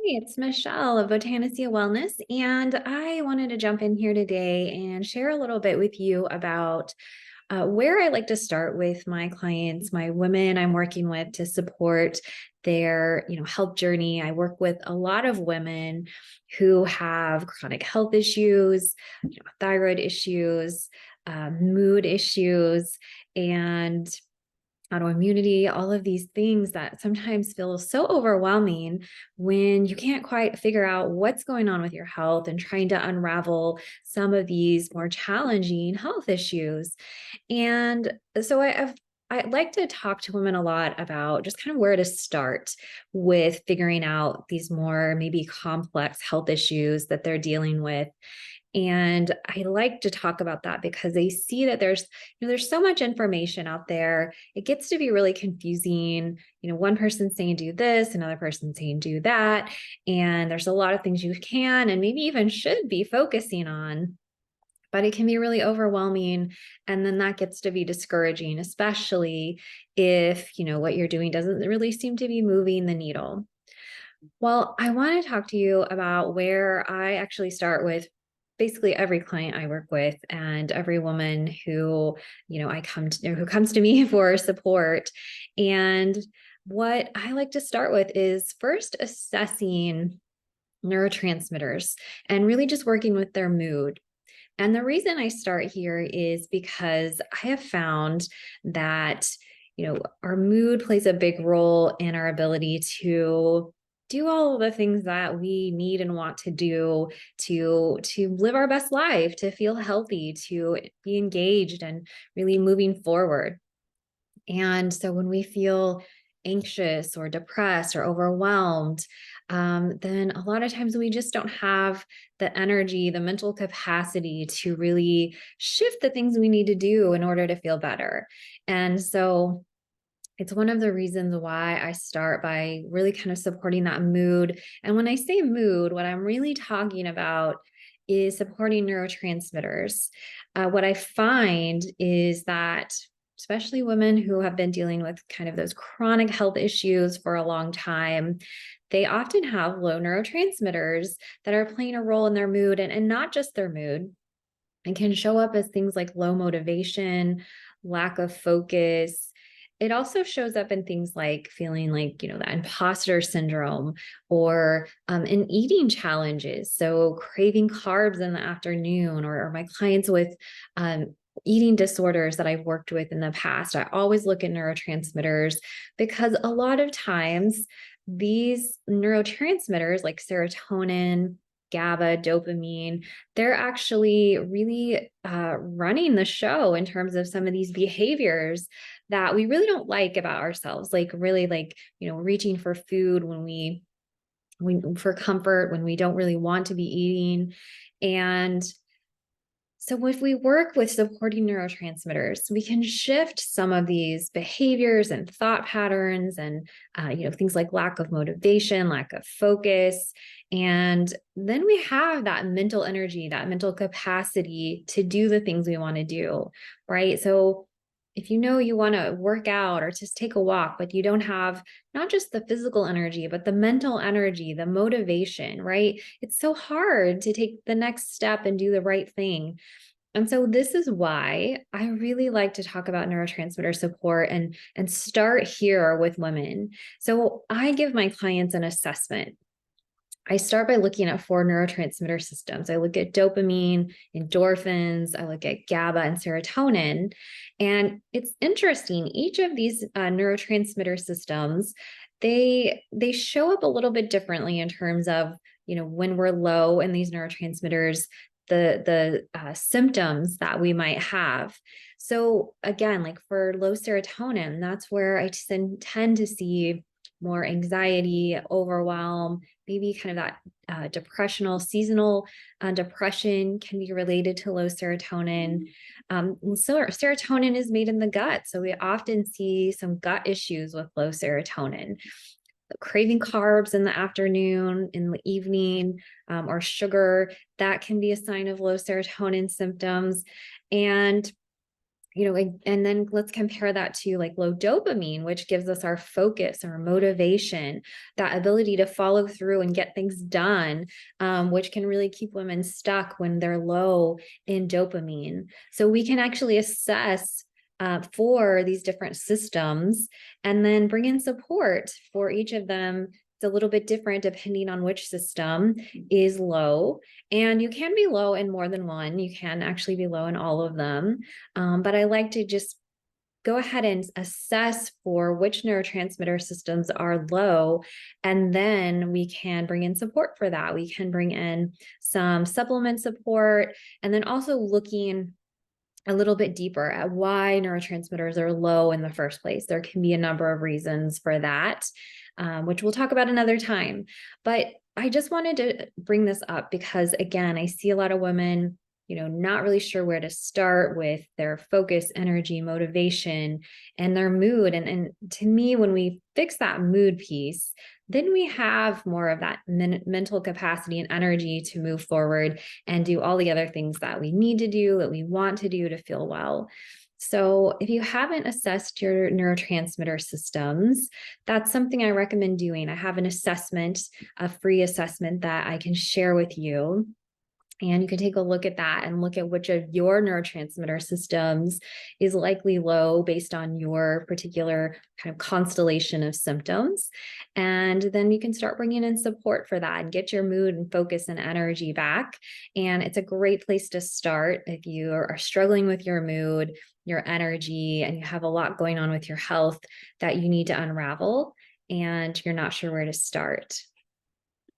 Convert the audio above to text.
It's Michelle of Botanica Wellness, and I wanted to jump in here today and share a little bit with you about where I like to start with my clients, my women I'm working with to support their, health journey. I work with a lot of women who have chronic health issues, thyroid issues, mood issues, and autoimmunity, all of these things that sometimes feel so overwhelming when you can't quite figure out what's going on with your health and trying to unravel some of these more challenging health issues. And so I like to talk to women a lot about just kind of where to start with figuring out these more maybe complex health issues that they're dealing with. And I like to talk about that because they see that there's so much information out there. It gets to be really confusing. One person saying do this, another person saying do that. And there's a lot of things you can and maybe even should be focusing on, but it can be really overwhelming. And then that gets to be discouraging, especially if, what you're doing doesn't really seem to be moving the needle. Well, I want to talk to you about where I actually start with basically every client I work with and every woman who, who comes to me for support. And what I like to start with is first assessing neurotransmitters and really just working with their mood. And the reason I start here is because I have found that, our mood plays a big role in our ability to do all of the things that we need and want to do to live our best life, to feel healthy, to be engaged and really moving forward. And so when we feel anxious or depressed or overwhelmed, then a lot of times we just don't have the energy, the mental capacity to really shift the things we need to do in order to feel better. And so it's one of the reasons why I start by really kind of supporting that mood. And when I say mood, what I'm really talking about is supporting neurotransmitters. What I find is that especially women who have been dealing with kind of those chronic health issues for a long time, they often have low neurotransmitters that are playing a role in their mood and not just their mood. It can show up as things like low motivation, lack of focus. It also shows up in things like feeling like, that imposter syndrome or in eating challenges. So craving carbs in the afternoon or my clients with eating disorders that I've worked with in the past. I always look at neurotransmitters because a lot of times these neurotransmitters like serotonin, GABA, dopamine, they're actually really running the show in terms of some of these behaviors that we really don't like about ourselves, like really like, reaching for food when we for comfort, when we don't really want to be eating. And so if we work with supporting neurotransmitters, we can shift some of these behaviors and thought patterns and, things like lack of motivation, lack of focus. And then we have that mental energy, that mental capacity to do the things we want to do, right? So if you want to work out or just take a walk, but you don't have not just the physical energy, but the mental energy, the motivation, right? It's so hard to take the next step and do the right thing. And so this is why I really like to talk about neurotransmitter support and start here with women. So I give my clients an assessment. I start by looking at 4 neurotransmitter systems. I look at dopamine, endorphins, I look at GABA and serotonin. And it's interesting, each of these neurotransmitter systems, they show up a little bit differently in terms of, when we're low in these neurotransmitters, the symptoms that we might have. So again, like for low serotonin, that's where I tend to see more anxiety, overwhelm, maybe kind of that depressional, seasonal depression can be related to low serotonin. So serotonin is made in the gut. So we often see some gut issues with low serotonin. Craving carbs in the afternoon, in the evening, or sugar, that can be a sign of low serotonin symptoms. And And then let's compare that to like low dopamine, which gives us our focus, our motivation, that ability to follow through and get things done, which can really keep women stuck when they're low in dopamine. So we can actually assess for these different systems and then bring in support for each of them. It's a little bit different depending on which system is low. And you can be low in more than one. You can actually be low in all of them. But I like to just go ahead and assess for which neurotransmitter systems are low. And then we can bring in support for that. We can bring in some supplement support, and then also looking a little bit deeper at why neurotransmitters are low in the first place. There can be a number of reasons for that, which we'll talk about another time. But I just wanted to bring this up because, again, I see a lot of women, not really sure where to start with their focus, energy, motivation, and their mood. And to me, when we fix that mood piece, then we have more of that mental capacity and energy to move forward and do all the other things that we need to do, that we want to do to feel well. So if you haven't assessed your neurotransmitter systems, that's something I recommend doing. I have an assessment, a free assessment that I can share with you. And you can take a look at that and look at which of your neurotransmitter systems is likely low based on your particular kind of constellation of symptoms. And then you can start bringing in support for that and get your mood and focus and energy back. And it's a great place to start if you are struggling with your mood, your energy, and you have a lot going on with your health that you need to unravel and you're not sure where to start.